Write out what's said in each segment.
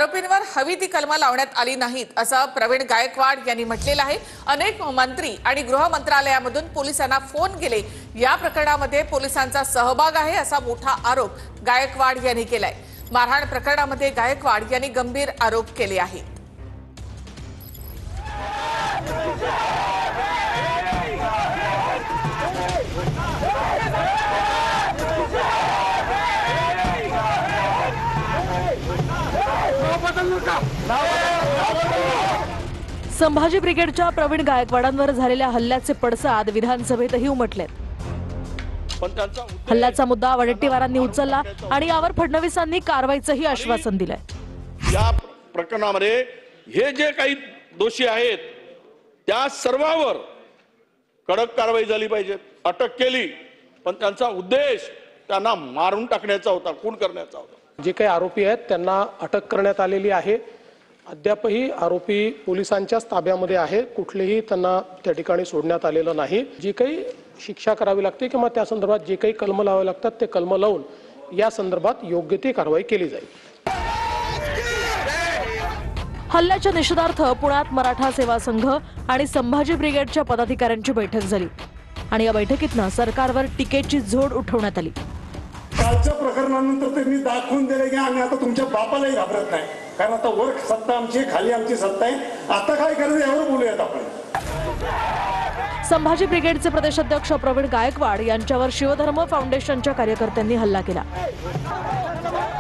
आरोपींवर हवी ती कलमं लावण्यात आली नाहीत असं प्रवीण गायकवाड यांनी म्हटलेलं आहे। अनेक मंत्री आणि गृह मंत्रालयामधून पोलिसांना फोन केले, या प्रकरणामध्ये पोलिसांचा सहभाग आहे असा मोठा आरोप गायकवाड यांनी केलाय। मारहाण प्रकरणामध्ये गायकवाड यांनी गंभीर आरोप केले आहेत। संभाजी ब्रिगेडच्या प्रवीण गायकवाडांवर झालेल्या हल्ल्याचे पडसाद विधानसभेतही उमटलेत। हल्ल्याचा मुद्दा वडेट्टीवारांनी उचलला आणि यावर फडणवीसांनी कारवाईचंही आश्वासन दिलंय। या प्रकरणामध्ये हे जे काही दोषी आहेत त्या सर्वांवर कडक कारवाई झाली पाहिजे। अटक केली पण त्यांचा उद्देश त्यांना मारून टाकण्याचा होता, खून करण्याचा होता। जे काही आरोपी आहेत त्यांना अटक करण्यात आलेली आहे। अद्यापही आरोपी पोलिसांच्याच ताब्यामध्ये आहे, कुठलेही त्यांना त्या ठिकाणी सोडण्यात आलेलं नाही। जी काही शिक्षा करावी लागते किंवा त्या संदर्भात जे काही कलम लावावे लागतात ते कलम लावून या संदर्भात योग्य ती कारवाई केली जाईल। हल्ल्याच्या निषेधार्थ पुण्यात मराठा सेवा संघ आणि संभाजी ब्रिगेडच्या पदाधिकाऱ्यांची बैठक झाली आणि या बैठकीतनं सरकारवर टीकेची झोड उठवण्यात आली। कालच्या प्रकरणानंतर त्यांनी दाखवून दिले की आम्ही आता तुमच्या बापालाही घाबरत नाही, कारण आता वर सत्ता आमची, खाली आमची सत्ता आहे। आता काय करायचं यावर बोलूयात आपण। संभाजी ब्रिगेडचे प्रदेशाध्यक्ष प्रवीण गायकवाड यांच्यावर शिवधर्म फाउंडेशनच्या कार्यकर्त्यांनी हल्ला केला।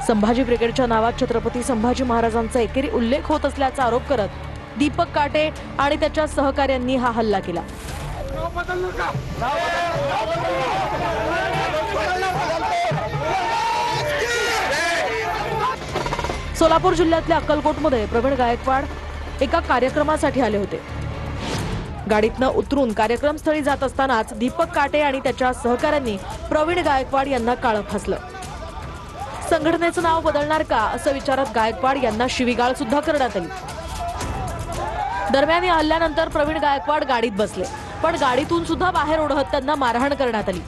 संभाजी ब्रिगेडच्या नावात छत्रपती संभाजी महाराजांचा एकेरी उल्लेख होत असल्याचा आरोप करत दीपक काटे आणि त्याच्या सहकाऱ्यांनी हा हल्ला केला। सोलापूर जिल्ह्यातल्या अक्कलकोटमध्ये प्रवीण गायकवाड एका कार्यक्रमासाठी आले होते। गाडीतनं उतरून कार्यक्रमस्थळी जात असतानाच दीपक काटे आणि त्याच्या सहकाऱ्यांनी प्रवीण गायकवाड यांना काळं फासलं। संघटनेचं नाव बदलणार का असं विचारत गायकवाड यांना शिवीगाळ सुद्धा करण्यात आली। दरम्यान या हल्ल्यानंतर प्रवीण गायकवाड गाडीत बसले, पण गाडीतून सुद्धा बाहेर ओढत त्यांना मारहाण करण्यात आली।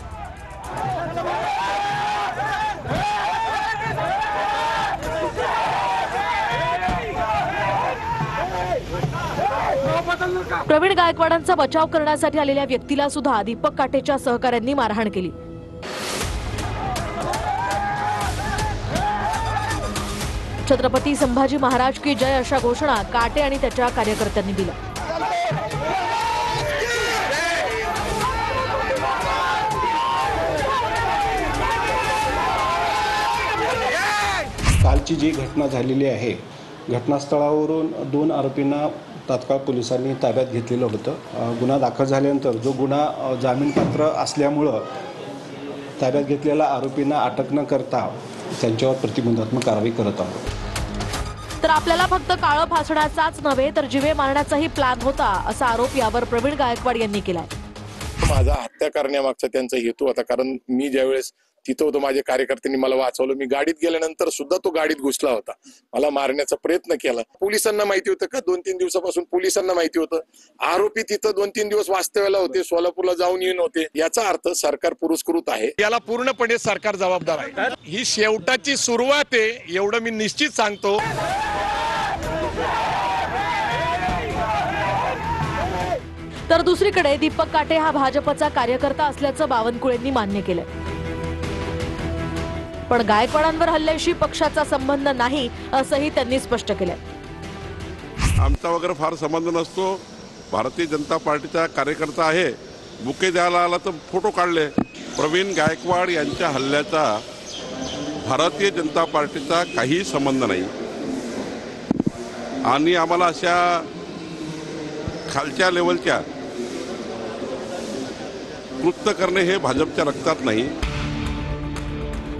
प्रवीण गायकवाडांचा बचाव करण्यासाठी आलेल्या व्यक्तीला सुद्धा दीपक काटेच्या सहकाऱ्यांनी मारहाण केली। छत्रपती संभाजी महाराज की जय अशा घोषणा काटे आणि त्याच्या कार्यकर्त्यांनी दिल्या। कालची जी घटना झालेली आहे, घटनास्थळावरून 2 आरोपींना तात्काळ पोलिसांनी ताब्यात घेतलेलं होतं। गुन्हा दाखल झाल्यानंतर जो गुन्हा जामीनपात्र असल्यामुळं ताब्यात घेतलेल्या आरोपींना अटक न करता त्यांच्यावर प्रतिबंधात्मक कारवाई करत आहोत। तर आपल्याला फक्त काळं फासण्याचाच नव्हे तर जीवे मारण्याचाही प्लॅन होता असा आरोप यावर प्रवीण गायकवाड यांनी केलाय। माझा हत्या करण्यामागचा त्यांचा हेतू होता, कारण मी ज्यावेळेस तिथं होतो माझ्या कार्यकर्त्यांनी मला वाचवलं। मी गाडीत गेल्यानंतर सुद्धा तो गाडीत घुसला होता, मला मारण्याचा प्रयत्न केला। पोलिसांना माहिती होतं का? 2-3 दिवसापासून पोलिसांना माहिती होतं। आरोपी तिथं 2-3 दिवस वास्तव्याला होते, सोलापूरला जाऊन येऊन होते। याचा अर्थ सरकार पुरस्कृत आहे, याला पूर्णपणे सरकार जबाबदार आहे। ही शेवटाची सुरुवात आहे एवढं मी निश्चित सांगतो। तर दुसरीकडे दीपक काटे हा भाजपचा कार्यकर्ता असल्याचं बावनकुळेंनी मान्य केलंय, पण गायकवाडांवर हल्ल्याशी पक्षाचा संबंध नाही असंही त्यांनी स्पष्ट केलंय। आमचा वगैरे फार संबंध नसतो, भारतीय जनता पार्टीचा कार्यकर्ता आहे। बुके द्यायला आला तर फोटो काढले। प्रवीण गायकवाड यांच्या हल्ल्याचा भारतीय जनता पार्टीचा काही संबंध नाही आणि आम्हाला अशा खालच्या लेवलच्या कृत्य करणे हे भाजपच्या रक्तात नाही।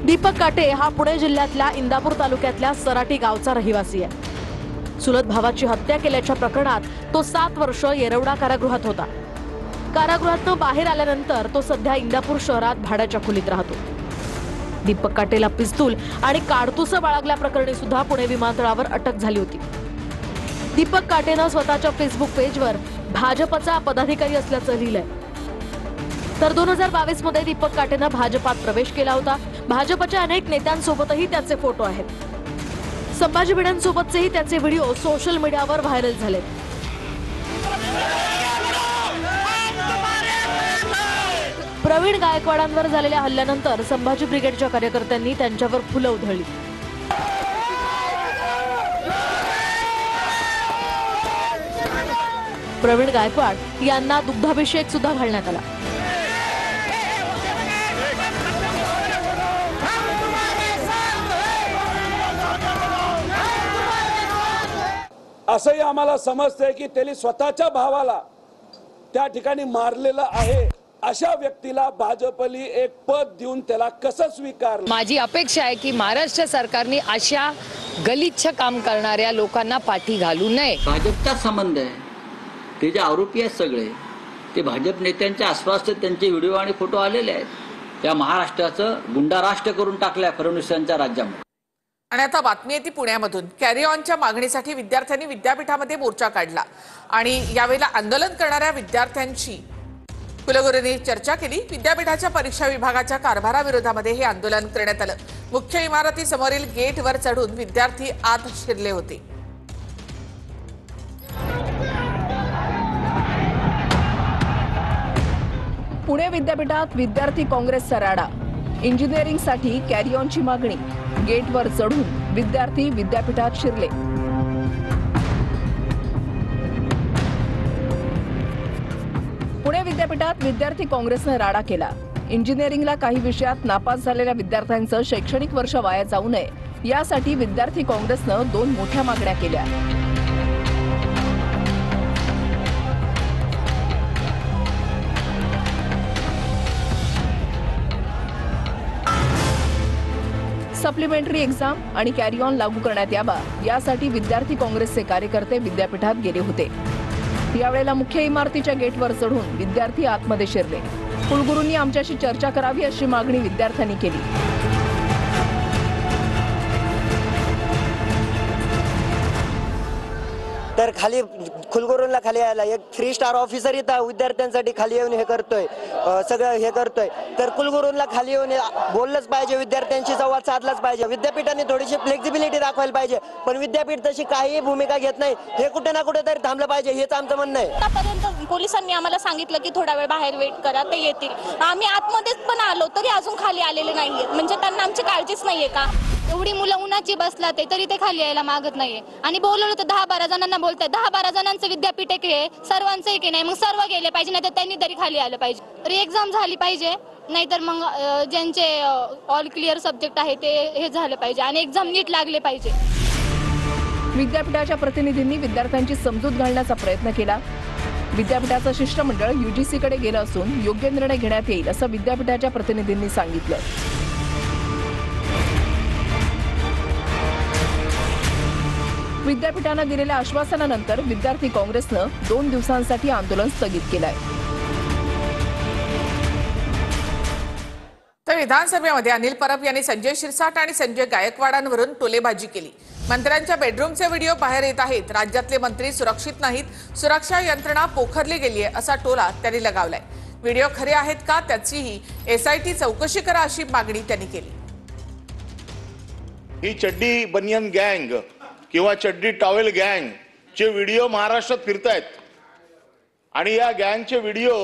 दीपक काटे हा पुणे जिल्ह्यातल्या इंदापूर तालुक्यातल्या सराटी गावचा रहिवासी आहे। चुलत भावाची हत्या केल्याच्या प्रकरणात तो 7 वर्ष येरवडा कारागृहात होता। कारागृहातून बाहेर आल्यानंतर तो सध्या इंदापूर शहरात भाड्याच्या खोलीत राहतो। दीपक काटेला पिस्तूल आणि काडतुसं बाळगल्याप्रकरणी सुद्धा पुणे विमानतळावर अटक झाली होती। दीपक काटेनं स्वतःच्या फेसबुक पेजवर भाजपचा पदाधिकारी असल्याचं लिहिलंय। तर 2022 मध्ये दीपक काटेनं भाजपात प्रवेश केला होता। भाजपच्या अनेक नेत्यांसोबतही त्याचे फोटो आहेत। संभाजी भिडेंसोबतचेही त्याचे व्हिडिओ सोशल मीडियावर व्हायरल झालेत. प्रवीण गायकवाडांवर झालेल्या हल्ल्यानंतर संभाजी ब्रिगेडच्या कार्यकर्त्यांनी त्यांच्यावर फुलं उधळली. प्रवीण गायकवाड यांना दुग्धाभिषेक सुद्धा घालण्यात आला. असंही आम्हाला समजतंय की त्यांनी स्वतःच्या भावाला त्या ठिकाणी मारलेलं आहे. अशा व्यक्तीला भाजपली एक पद देऊन त्याला कसं स्वीकारलं. माझी अपेक्षा आहे की महाराष्ट्र सरकारने अशा गलिच्छ काम करणाऱ्या लोकांना पाठी घालू नये. भाजपचा संबंध आहे. ते जे आरोपी आहेत सगळे ते भाजप नेत्यांच्या आसपासचे त्यांचे व्हिडिओ आणि फोटो आलेले आहेत. त्या महाराष्ट्राचं गुंडा राष्ट्र करून टाकलंय फडणवीसांच्या राज्यामध्ये. आणि आता बातमी येते पुण्यामधून. कॅरी ऑनच्या मागणीसाठी विद्यार्थ्यांनी विद्यापीठामध्ये मोर्चा काढला आणि यावेळेला आंदोलन करणाऱ्या विद्यार्थ्यांची कुलगुरूंनी चर्चा केली. विद्यापीठाच्या परीक्षा विभागाच्या कारभाराविरोधामध्ये हे आंदोलन करण्यात आलं. मुख्य इमारतीसमोरील गेटवर चढून विद्यार्थी आत शिरले होते. पुणे विद्यापीठात विद्यार्थी काँग्रेसचा राडा. इंजिनिअरिंगसाठी कॅरी ऑनची मागणी. गेटवर चढून विद्यार्थी विद्यापीठात शिरले. पुणे विद्यापीठात विद्यार्थी काँग्रेसनं राडा केला. इंजिनिअरिंगला काही विषयात नापास झालेल्या विद्यार्थ्यांचं शैक्षणिक वर्ष वाया जाऊ नये यासाठी विद्यार्थी काँग्रेसनं 2 मोठ्या मागण्या केल्या. सप्लिमेंटरी एक्झाम आणि कॅरी ऑन लागू करण्यात यावा यासाठी विद्यार्थी काँग्रेसचे कार्यकर्ते विद्यापीठात गेले होते. यावेळेला मुख्य इमारतीच्या गेटवर चढून विद्यार्थी आतमध्ये शिरले. कुलगुरूंनी आमच्याशी चर्चा करावी अशी मागणी विद्यार्थ्यांनी केली. तर खाली कुलगुरूंना खाली यायला एक 3 स्टार ऑफिसर इथं विद्यार्थ्यांसाठी खाली येऊन हे करतोय, सगळं हे करतोय. तर कुलगुरूंना खाली येऊन बोललंच पाहिजे, विद्यार्थ्यांशी संवाद साधलाच पाहिजे. विद्यापीठाने थोडीशी फ्लेक्झिबिलिटी दाखवायला पाहिजे, पण विद्यापीठ तशी काही भूमिका घेत नाही. हे कुठे ना कुठे तरी थांबलं पाहिजे, हेच आमचं म्हणणं आहे. आतापर्यंत पोलिसांनी आम्हाला सांगितलं की थोडा वेळ बाहेर वेट करा, ते येतील. आम्ही आतमध्येच पण आलो तरी अजून खाली आलेले नाहीये. म्हणजे त्यांना आमची काळजीच नाहीये का? एवढी मुलं उन्हाची बसला तरी ते खाली यायला मागत नाहीये. आणि बोलवलं तर 10-12 जणांना बोलताय. 10-12 जणांचं विद्यापीठ आहे, सर्वांचं एक नाही. मग सर्व गेले पाहिजे, नाही तर त्यांनी तरी खाली आलं पाहिजे. री एक्झाम झाली पाहिजे, नाहीतर मग ज्यांचे ऑल क्लिअर सब्जेक्ट आहे ते हे झालं पाहिजे आणि एक्झाम नीट लागले पाहिजे. विद्यापीठाच्या प्रतिनिधींनी विद्यार्थ्यांची समजूत घालण्याचा प्रयत्न केला. विद्यापीठाचं शिष्टमंडळ UGCकडे गेलं असून योग्य निर्णय घेण्यात येईल असं विद्यापीठाच्या प्रतिनिधींनी सांगितलं. विद्यापीठानं दिलेल्या आश्वासनानंतर विद्यार्थी काँग्रेसनं 2 दिवसांसाठी आंदोलन स्थगित केलंय. तर विधानसभेमध्ये अनिल परब यांनी संजय शिरसाट आणि संजय गायकवाडांवरून टोलेबाजी केली. मंत्र्यांच्या बेडरूमचे व्हिडिओ बाहेर येत आहेत. राज्यातले मंत्री सुरक्षित नाहीत, सुरक्षा यंत्रणा पोखरली गेली आहे असा टोला त्यांनी लगावलाय. व्हिडिओ खरे आहेत का त्याचीही SIT चौकशी करा अशी मागणी त्यांनी केली. ही चड्डी बनियन गँग किंवा चड्डी टॉवेल गँग चे व्हिडिओ महाराष्ट्रात फिरतायत आणि या गँगचे व्हिडिओ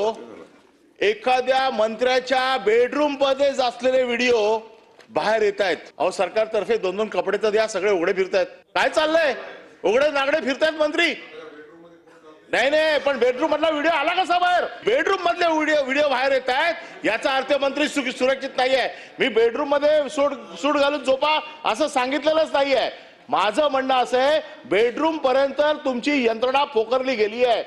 एखाद्या मंत्र्याच्या बेडरूम मध्ये असलेले व्हिडिओ बाहेर येत आहेत. अहो, सरकारतर्फे 2-2 कपडे तर द्या, सगळे उघडे फिरतायत. काय चाललंय? उघडे नागडे फिरतायत मंत्री. नाही, पण बेडरूम मधला व्हिडिओ आला कसा बाहेर? बेडरूम मधले व्हिडिओ बाहेर येत आहेत याचा अर्थ मंत्री सुरक्षित नाहीये. मी बेडरूम मध्ये सूट घालून झोपा असं सांगितलेलंच नाहीये. माझं म्हणणं असं आहे, बेडरूम पर्यंत तुमची यंत्रणा पोखरली गेली आहे.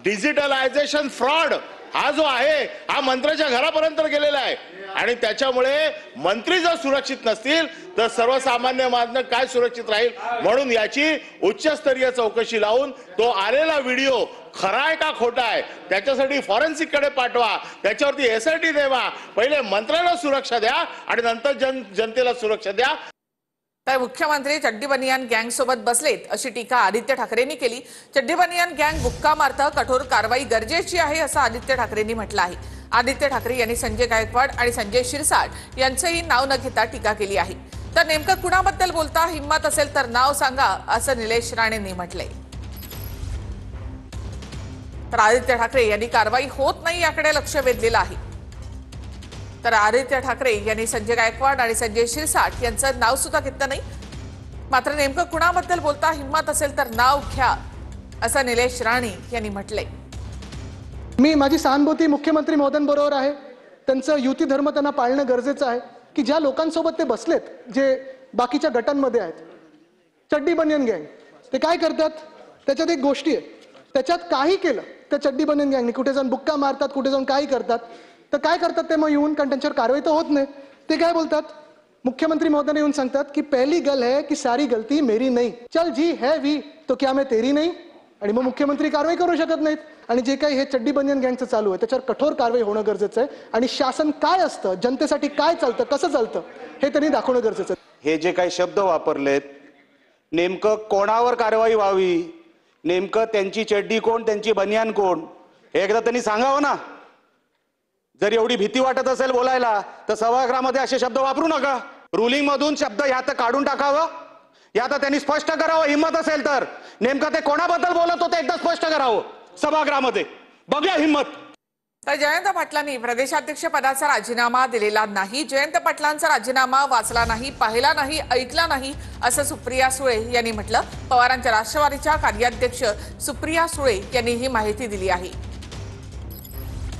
डिजिटलायझेशन फ्रॉड हा जो आहे हा मंत्र्याच्या घरापर्यंत गेलेला आहे आणि त्याच्यामुळे मंत्री जर सुरक्षित नसतील तर सर्वसामान्य माणूस काय सुरक्षित राहील? म्हणून याची उच्चस्तरीय चौकशी लावून तो आलेला व्हिडिओ खरा आहे का खोटा आहे त्याच्यासाठी फॉरेन्सिक कडे पाठवा, त्याच्यावरती SIT देवा. पहिले मंत्र्याला सुरक्षा द्या आणि नंतर जनतेला सुरक्षा द्या. तर मुख्यमंत्री चड्डी बनियान गँग सोबत बसलेत अशी टीका आदित्य ठाकरेंनी केली. चड्डी बनियान गँग बुक्का मारतं, कठोर कारवाई गरजेची आहे असं आदित्य ठाकरेंनी म्हटलं आहे. आदित्य ठाकरे यांनी संजय गायकवाड आणि संजय शिरसाट यांचंही नाव न घेता टीका केली आहे. तर नेमकं कुणाबद्दल बोलता हिम्मत असेल तर नाव सांगा, असं निलेश राणेंनी म्हटलंय. तर आदित्य ठाकरे यांनी कारवाई होत नाही याकडे लक्ष वेधलेलं आहे. तर आदित्य ठाकरे यांनी संजय गायकवाड आणि संजय शिरसाट यांचं नाव सुद्धा घेतलं नाही. मात्र नेमकं कुणाबद्दल बोलता हिम्मत असेल तर नाव घ्या, असं निलेश राणे यांनी म्हटलंय. मी माझी सहानुभूती मुख्यमंत्री महोदयांबरोबर आहे. त्यांचं युती धर्म त्यांना पाळणं गरजेचं आहे की ज्या लोकांसोबत ते बसलेत, जे बाकीच्या गटांमध्ये आहेत, चड्डी बनियन गँग, ते काय करतात त्याच्यात एक गोष्टी आहे. त्याच्यात काही केलं त्या चड्डी बनियन गँगने, कुठे जाऊन बुक्का मारतात, कुठे जाऊन काही करतात. तर काय करतात ते मग येऊन, कारण त्यांच्यावर कारवाई तर होत नाही, ते काय बोलतात, मुख्यमंत्री महोदय येऊन सांगतात की पहली गल है की सारी गलती मेरी नहीं, चल जी है वी तो क्या मैं तेरी नहीं. आणि मग मुख्यमंत्री कारवाई करू शकत नाहीत. आणि जे काही हे चड्डी बनियन गँगचं चालू आहे त्याच्यावर कठोर कारवाई होणं गरजेचं आहे. आणि शासन काय असतं, जनतेसाठी काय चालतं, कसं चालतं, हे त्यांनी दाखवणं गरजेचं आहे. हे जे काही शब्द वापरलेत, नेमकं कोणावर कारवाई व्हावी, नेमकं त्यांची चड्डी कोण, त्यांची बनियान कोण, हे एकदा त्यांनी सांगावं ना. जर एवढी भीती वाटत असेल बोलायला तर सभागृहामध्ये असे शब्द वापरू नका. रुलिंग मधून शब्द यात काढून टाकावं, यात त्यांनी स्पष्ट करावं. हिम्मत असेल तर नेमकं ते कोणाबद्दल बोलत होते एकदा स्पष्ट करावं सभागृहामध्ये. बघूया हिम्मत. तर जयंत पाटलांनी प्रदेशाध्यक्ष पदाचा राजीनामा दिलेला नाही. जयंत पाटलांचा राजीनामा वाचला नाही, पाहिला नाही, ऐकला नाही, असं सुप्रिया सुळे यांनी म्हटलं. पवारांच्या राष्ट्रवादीच्या कार्याध्यक्ष सुप्रिया सुळे यांनी ही माहिती दिली आहे.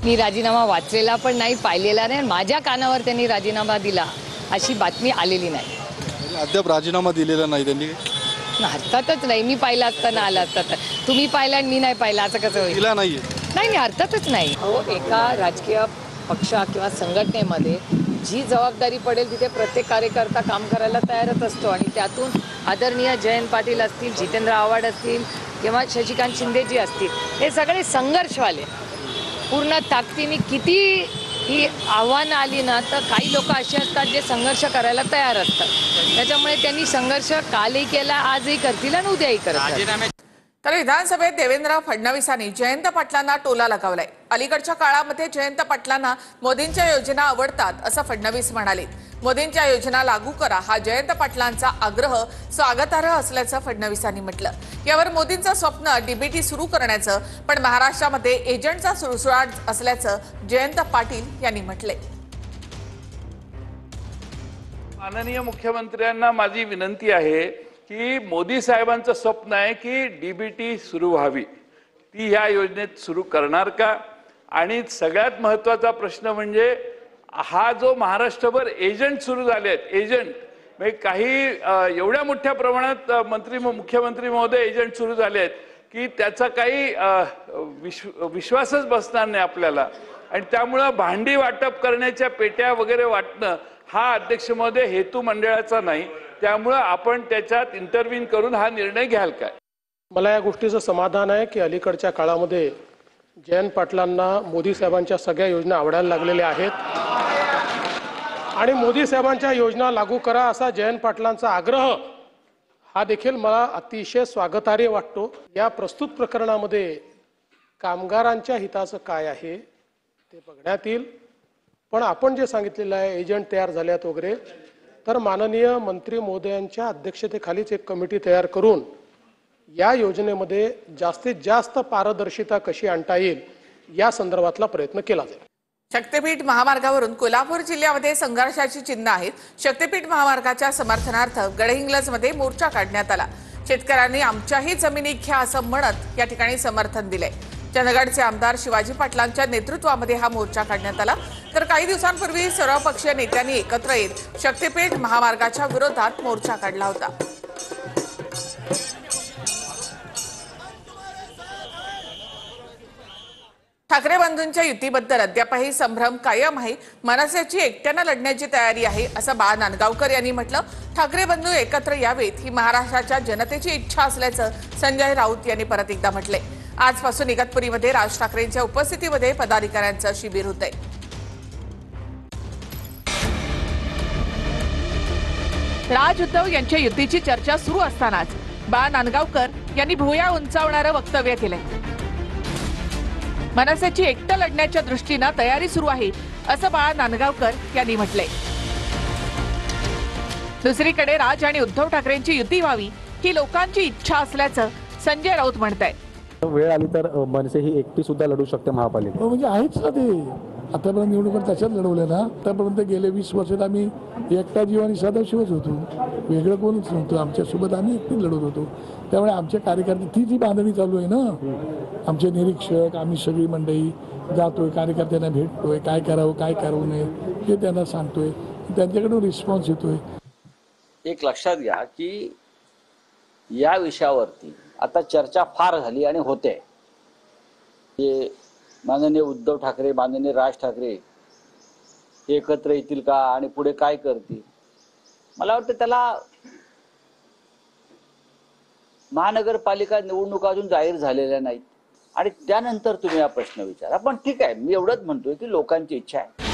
मी राजीनामा वाचलेला पण नाही, पाहिलेला नाही. माझ्या कानावर त्यांनी राजीनामा दिला अशी बातमी आलेली नाही. अद्याप राजीनामा दिलेला नाही त्यांनी. अर्थातच नाही. मी पाहिला असताना आला असता तर. तुम्ही पाहिला आणि मी नाही पाहिला असं कसं होईल? दिला नाहीये. नाही, अर्थातच नाही. एका राजकीय पक्ष किंवा संघटनेमध्ये जी जबाबदारी पडेल तिथे प्रत्येक कार्यकर्ता काम करायला तयारच असतो. आणि त्यातून आदरणीय जयंत पाटील असतील, जितेंद्र आव्हाड असतील किंवा शशिकांत शिंदेजी असतील, हे सगळे संघर्षवाले. पूर्ण ताकदीने किती ही आव्हानं आली ना तर काही लोक असे असतात जे संघर्ष करायला तयार असतात. त्याच्यामुळे त्यांनी संघर्ष कालही केला, आजही करतील आणि उद्याही करतील. तर विधानसभेत देवेंद्र फडणवीसांनी जयंत पाटलांना टोला लगावलाय. अलीकडच्या काळामध्ये जयंत पाटलांना मोदींच्या योजना आवडतात असं फडणवीस म्हणाले. मोदींच्या योजना लागू करा हा जयंत पाटलांचा आग्रह स्वागतार्ह असल्याचं फडणवीसांनी म्हटलं. यावर मोदींचं स्वप्न डीबीटी सुरू करण्याचं, पण महाराष्ट्रामध्ये एजंटचा सुळसुळाट असल्याचं जयंत पाटील यांनी म्हटलंय. माननीय मुख्यमंत्र्यांना माझी विनंती आहे की मोदी साहेबांचं स्वप्न आहे की डीबीटी सुरू व्हावी. ती ह्या योजनेत सुरू करणार का? आणि सगळ्यात महत्त्वाचा प्रश्न म्हणजे हा जो महाराष्ट्रभर एजंट सुरू झाले आहेत, एजंट म्हणजे काही एवढ्या मोठ्या प्रमाणात मुख्यमंत्री महोदय एजंट सुरू झाले आहेत की त्याचा काही विश्वासच बसणार नाही आपल्याला. आणि त्यामुळं भांडी वाटप करण्याच्या पेट्या वगैरे वाटणं हा अध्यक्ष महोदय हेतू मंडळाचा नाही. त्यामुळं आपण त्याच्यात इंटरव्हीन करून हा निर्णय घ्याल काय? मला या गोष्टीचं समाधान आहे की अलीकडच्या काळामध्ये जयंत पाटलांना मोदी साहेबांच्या सगळ्या योजना आवडायला लागलेल्या आहेत. आणि मोदी साहेबांच्या योजना लागू करा असा जयंत पाटलांचा आग्रह हा देखील मला अतिशय स्वागतार्ह वाटतो. या प्रस्तुत प्रकरणामध्ये कामगारांच्या हिताचं काय आहे ते बघण्यात येईल. पण आपण जे सांगितलेलं आहे एजंट तयार झाल्यात वगैरे, तर माननीय मंत्री महोदयांच्या अध्यक्षतेखालीच एक कमिटी तयार करून या योजनेमध्ये जास्तीत जास्त पारदर्शिता कशी आणता येईल या संदर्भातला प्रयत्न केला जाईल. शक्तीपीठ महामार्गावरून कोल्हापूर जिल्ह्यामध्ये संघर्षाची चिन्ह आहेत. शक्तीपीठ महामार्गाच्या समर्थनार्थ गडहिंग्लजमध्ये मोर्चा काढण्यात आला. शेतकऱ्यांनी आमच्याही जमिनी घ्या असं म्हणत या ठिकाणी समर्थन दिलंय. चंदगडचे आमदार शिवाजी पाटलांच्या नेतृत्वामध्ये हा मोर्चा काढण्यात आला. तर काही दिवसांपूर्वी सर्वपक्षीय नेत्यांनी एकत्र येत शक्तीपीठ महामार्गाच्या विरोधात मोर्चा काढला होता. ठाकरे बंधूंच्या युतीबद्दल अद्यापही संभ्रम कायम आहे. मनसेची एकट्यानं लढण्याची तयारी आहे असं बाळा नांदगावकर यांनी म्हटलं. ठाकरे बंधू एकत्र यावेत ही महाराष्ट्राच्या जनतेची इच्छा असल्याचं संजय राऊत यांनी परत एकदा म्हटलंय. आजपासून इगतपुरीमध्ये राज ठाकरेंच्या उपस्थितीमध्ये पदाधिकाऱ्यांचं शिबिर होतंय. राज उद्धव यांच्या युतीची चर्चा सुरू असतानाच बाळा नांदगावकर यांनी भुवया उंचावणारं वक्तव्य केलंय. मनसेची एकटं लढण्याच्या दृष्टीनं तयारी सुरू आहे असं बाळा नांदगावकर यांनी म्हटलंय. दुसरीकडे राज आणि उद्धव ठाकरेंची युती व्हावी ही लोकांची इच्छा असल्याचं संजय राऊत म्हणतायत. वेळ आली तर मनसे ही एकटी सुद्धा लढू शकते महापालिका. म्हणजे आहेच ना ते. आतापर्यंत निवडणुका तशाच लढवल्या ना. आतापर्यंत गेले 20 वर्षात आम्ही एकटा जीव आणि सदाशिवच होतो, वेगळं कोणीच नव्हतं. आमच्यासोबत आम्ही एकटी लढत होतो. त्यामुळे आमच्या कार्यकर्ते ती बांधणी चालू आहे ना. आमचे निरीक्षक, आम्ही सगळी मंडळी जातोय, कार्यकर्त्यांना भेटतोय, काय करावं काय करू नये हे त्यांना सांगतोय, त्यांच्याकडून रिस्पॉन्स येतोय. एक लक्षात घ्या की या विषयावरती आता चर्चा फार झाली आणि होते. हे माननीय उद्धव ठाकरे, माननीय राज ठाकरे एकत्र येतील का आणि पुढे काय करतील. मला वाटतं त्याला महानगरपालिका निवडणुका अजून जाहीर झालेल्या नाहीत आणि त्यानंतर तुम्ही हा प्रश्न विचारा. पण ठीक आहे, मी एवढंच म्हणतोय की लोकांची इच्छा आहे.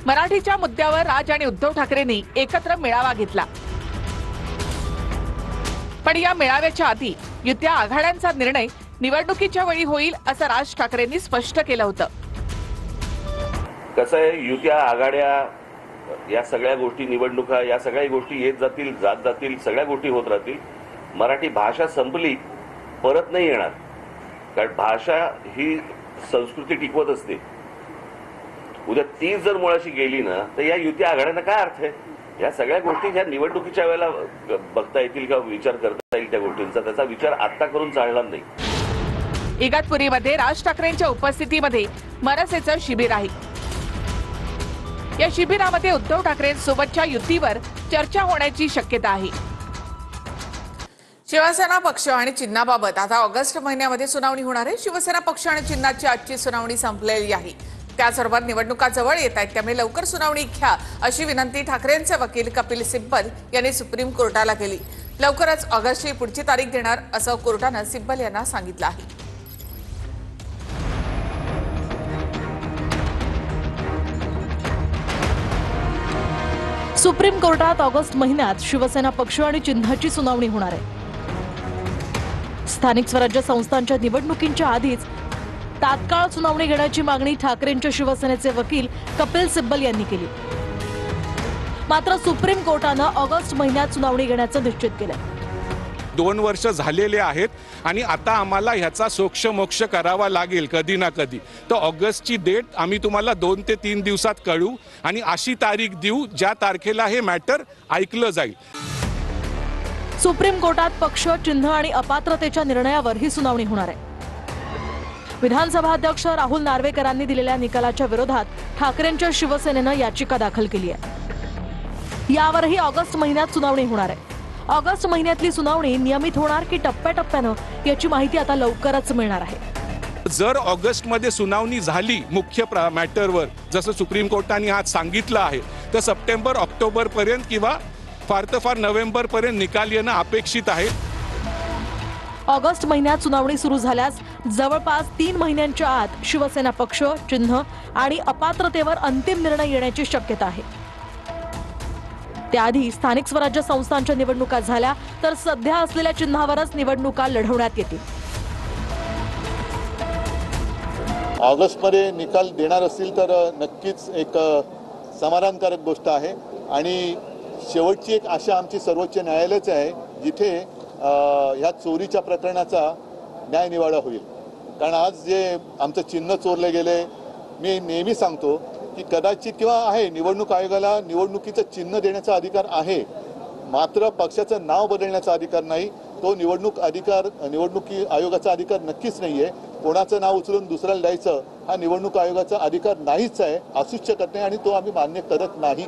मराठीच्या मुद्द्यावर राज आणि उद्धव ठाकरेंनी एकत्र मेळावा घेतला, पण या मेळाव्याच्या आधी युत्या आघाड्यांचा निर्णय निवडणुकीच्या वेळी होईल असं राज ठाकरेंनी स्पष्ट केलं होतं. कसं आहे, युत्या आघाड्या या सगळ्या गोष्टी, निवडणुका या सगळ्या गोष्टी येत जातील, जात जातील, सगळ्या गोष्टी होत राहतील. मराठी भाषा संपली परत नाही येणार, कारण भाषा ही संस्कृती टिकवत असते. उद्या ती जर मुळाशी गेली ना तर या युती आघाड्यांना काय अर्थ आहे. या सगळ्या गोष्टी ज्या निवडणुकीच्या वेळेला बघता येतील का विचार करता येईल त्या गोष्टींचा, त्याचा विचार आता करून चालणार नाही. इगतपुरीमध्ये राज ठाकरेंच्या उपस्थितीमध्ये मनसेचं शिबिर आहे. या शिबिरामध्ये उद्धव ठाकरेंसोबतच्या युतीवर चर्चा होण्याची शक्यता आहे. शिवसेना पक्ष आणि चिन्हाबाबत आता ऑगस्ट महिन्यामध्ये सुनावणी होणार आहे. शिवसेना पक्ष आणि चिन्हाची आजची सुनावणी संपलेली आहे. त्याचबरोबर निवडणुका जवळ येत आहेत, त्यामुळे लवकर सुनावणी घ्या अशी विनंती ठाकरेंचे वकील कपिल सिब्बल यांनी सुप्रीम कोर्टाला केली. लवकरच ऑगस्टची पुढची तारीख देणार असं कोर्टानं सिब्बल यांना सांगितलं आहे. सुप्रीम कोर्टात ऑगस्ट महिन्यात शिवसेना पक्ष आणि चिन्हाची सुनावणी होणार आहे. स्थानिक स्वराज्य संस्थांच्या निवडणुकींच्या आधीच तात्काळ सुनावणी घेण्याची मागणी ठाकरेंच्या शिवसेनेचे वकील कपिल सिब्बल यांनी केली. मात्र सुप्रीम कोर्टानं ऑगस्ट महिन्यात सुनावणी घेण्याचं निश्चित केलं. 2 वर्ष झालेले आहेत आणि आता आम्हाला ह्याचा सोक्षमोक्ष करावा लागेल कधी ना कधी. तर ऑगस्टची डेट आम्ही तुम्हाला 2 ते 3 दिवसात कळू आणि अशी तारीख देऊ ज्या तारखेला हे मॅटर ऐकलं जाईल. सुप्रीम कोर्टात पक्ष, चिन्ह आणि अपात्रतेच्या निर्णयावर ही सुनावणी होणार आहे. विधानसभा अध्यक्ष राहुल नार्वेकरांनी दिलेल्या निकालाच्या विरोधात ठाकरेंच्या शिवसेनेनं याचिका दाखल केली आहे. यावरही ऑगस्ट महिन्यात सुनावणी होणार आहे. ऑगस्ट महिन्यातली सुनावणी नियमित होणार की टप्प्याटप्प्यानं याची माहिती आता लवकरच मिळणार आहे. जर ऑगस्टमध्ये सुनावणी झाली मुख्य मॅटरवर, जसं सुप्रीम कोर्टाने आज सांगितलं आहे, तर सप्टेंबर ऑक्टोबर पर्यंत किंवा फार तर फार नोव्हेंबर पर्यंत निकाल येणं अपेक्षित आहे. ऑगस्ट महिन्यात सुनावणी सुरू झाल्यास जवळपास 3 महिन्यांच्या आत शिवसेना पक्ष, चिन्ह आणि अपात्रतेवर अंतिम निर्णय येण्याची शक्यता आहे. त्याआधी स्थानिक स्वराज्य संस्थांच्या निवडणुका झाल्या तर सध्या असलेल्या चिन्हावरच निवडणुका लढवण्यात येतील. ऑगस्टमध्ये निकाल देणार असतील तर नक्कीच एक समाधानकारक गोष्ट आहे आणि शेवटची एक आशा आमची सर्वोच्च न्यायालयाची आहे, जिथे ह्या चोरीच्या प्रकरणाचा न्यायनिवाडा होईल. कारण आज जे आमचं चिन्ह चोरले गेले, मी नेहमी सांगतो की कदाचित किंवा आहे निवडणूक आयोगाला निवडणुकीचं चिन्ह देण्याचा अधिकार आहे, मात्र पक्षाचं नाव बदलण्याचा अधिकार नाही. तो निवडणुकी आयोगाचा अधिकार नक्कीच नाही आहे. कोणाचं नाव उचलून दुसऱ्याला द्यायचं हा निवडणूक आयोगाचा अधिकार नाहीच आहे, असूच शकत नाही आणि तो आम्ही मान्य करत नाही.